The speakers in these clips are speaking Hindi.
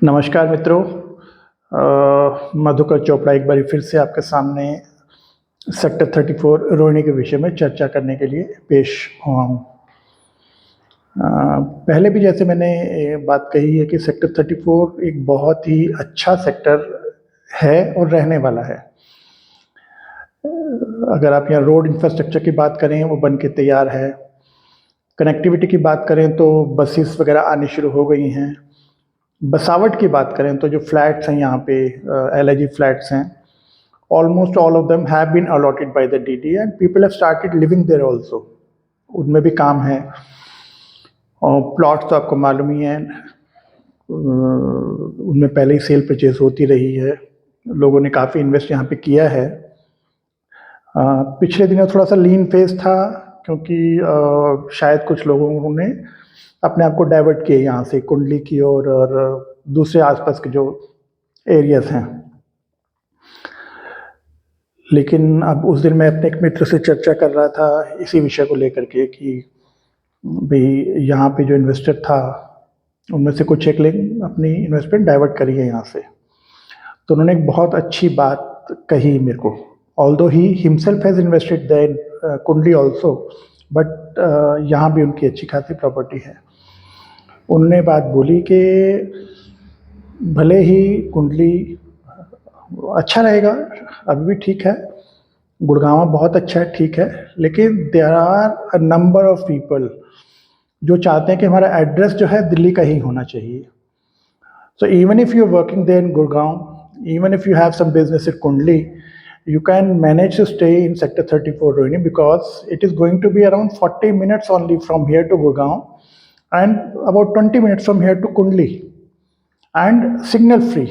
नमस्कार मित्रों। मधुकर चोपड़ा एक बार फिर से आपके सामने सेक्टर 34 रोहिणी के विषय में चर्चा करने के लिए पेश हुआ हूँ। पहले भी जैसे मैंने बात कही है कि सेक्टर 34 एक बहुत ही अच्छा सेक्टर है और रहने वाला है। अगर आप यहाँ रोड इंफ्रास्ट्रक्चर की बात करें वो बन के तैयार है। कनेक्टिविटी की बात करें तो बसेस वगैरह आनी शुरू हो गई हैं। बसावट की बात करें तो जो फ्लैट्स हैं यहाँ पे LIG फ्लैट्स हैं, almost all of them have been allotted by the DD and people have started living there also. उनमें भी काम है और प्लॉट्स तो आपको मालूम ही है, उनमें पहले ही सेल परचेज होती रही है। लोगों ने काफ़ी इन्वेस्ट यहाँ पे किया है। पिछले दिनों थोड़ा सा लीन फेज था क्योंकि शायद कुछ लोगों ने अपने आप को डाइवर्ट किए यहाँ से कुंडली की ओर और दूसरे आसपास के जो एरियाज हैं। लेकिन अब उस दिन मैं अपने एक मित्र से चर्चा कर रहा था इसी विषय को लेकर के कि भाई यहाँ पे जो इन्वेस्टर था उनमें से कुछ एक ने अपनी इन्वेस्टमेंट डाइवर्ट करी है यहाँ से। तो उन्होंने एक बहुत अच्छी बात कही मेरे को, although he himself has invested then Kundli also, but यहाँ भी उनकी अच्छी खासी प्रॉपर्टी है। उन्होंने बात बोली कि भले ही कुंडली अच्छा रहेगा, अभी भी ठीक है, गुड़गांव बहुत अच्छा है, ठीक है, लेकिन there are a number of people जो चाहते हैं कि हमारा एड्रेस जो है दिल्ली का ही होना चाहिए। So even if you are working there in Gurgaon, even if you have some business at Kundli, you can manage to stay in sector 34 Rohini because it is going to be around 40 minutes only from here to Gurgaon and about 20 minutes from here to Kundli and signal free.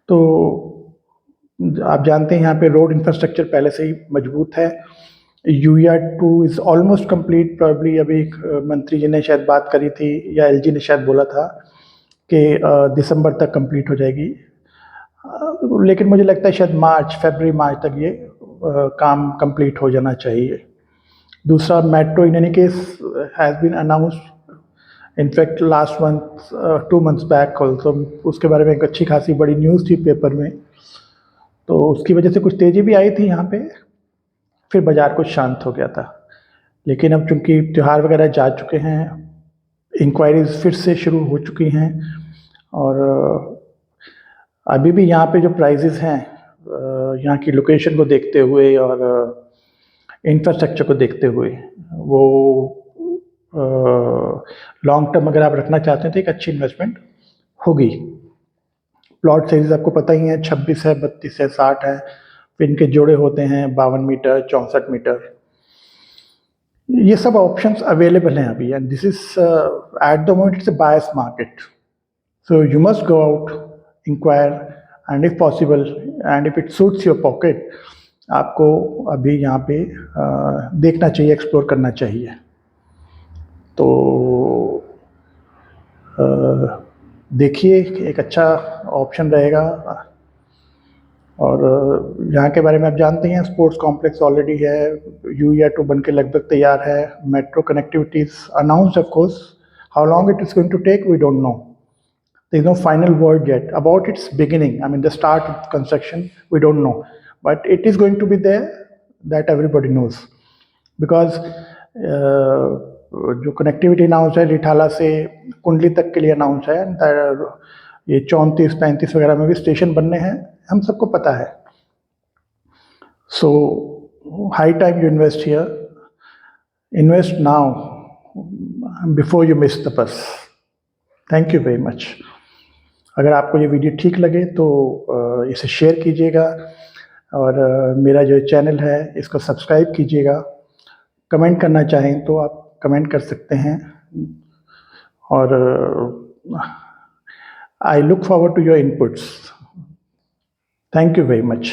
तो आप जानते हैं यहाँ पे रोड इंफ्रास्ट्रक्चर पहले से ही मजबूत है। UER2 is almost complete. Probably अभी एक मंत्री जी ने शायद बात करी थी या LG ने शायद बोला था कि दिसंबर तक कंप्लीट हो जाएगी, लेकिन मुझे लगता है शायद फरवरी मार्च तक ये काम कंप्लीट हो जाना चाहिए। दूसरा, metro in any case has been announced in fact last month 2 months back also. उसके बारे में एक अच्छी खासी बड़ी न्यूज़ थी पेपर में, तो उसकी वजह से कुछ तेज़ी भी आई थी यहाँ पे, फिर बाज़ार कुछ शांत हो गया था। लेकिन अब चूँकि त्यौहार वगैरह जा चुके हैं, इंक्वायरीज फिर से शुरू हो चुकी हैं और अभी भी यहाँ पे जो प्राइजेज़ हैं यहाँ की लोकेशन को देखते हुए और इंफ्रास्ट्रक्चर को देखते हुए वो लॉन्ग टर्म अगर आप रखना चाहते हैं तो एक अच्छी इन्वेस्टमेंट होगी। प्लॉट साइज आपको पता ही है, 26 है, 32 है, 60 है, फिर इनके जोड़े होते हैं 52 मीटर, 64 मीटर। ये सब ऑप्शंस अवेलेबल हैं अभी and this is at the moment it's a buyer's market, so you must go out, inquire and if possible and if it suits your pocket, आपको अभी यहाँ पे देखना चाहिए, एक्सप्लोर करना चाहिए। तो देखिए, एक अच्छा ऑप्शन रहेगा। और यहाँ के बारे में आप जानते हैं, स्पोर्ट्स कॉम्प्लेक्स ऑलरेडी है, UER2 बन के लगभग तैयार है, metro connectivity is announced of course, how long it is going to take we don't know, there is no final word yet about its beginning. I mean the start of construction we don't know, but it is going to be there, that everybody knows, because जो कनेक्टिविटी अनाउंस है रिठाला से कुंडली तक के लिए अनाउंस है, ये 34-35 वगैरह में भी स्टेशन बनने हैं, हम सबको पता है। So high time you invest here, invest now before you miss the bus. Thank you very much. अगर आपको ये वीडियो ठीक लगे तो इसे शेयर कीजिएगा और मेरा जो चैनल है इसको सब्सक्राइब कीजिएगा। कमेंट करना चाहें तो आप कमेंट कर सकते हैं और I look forward to your inputs. Thank you very much.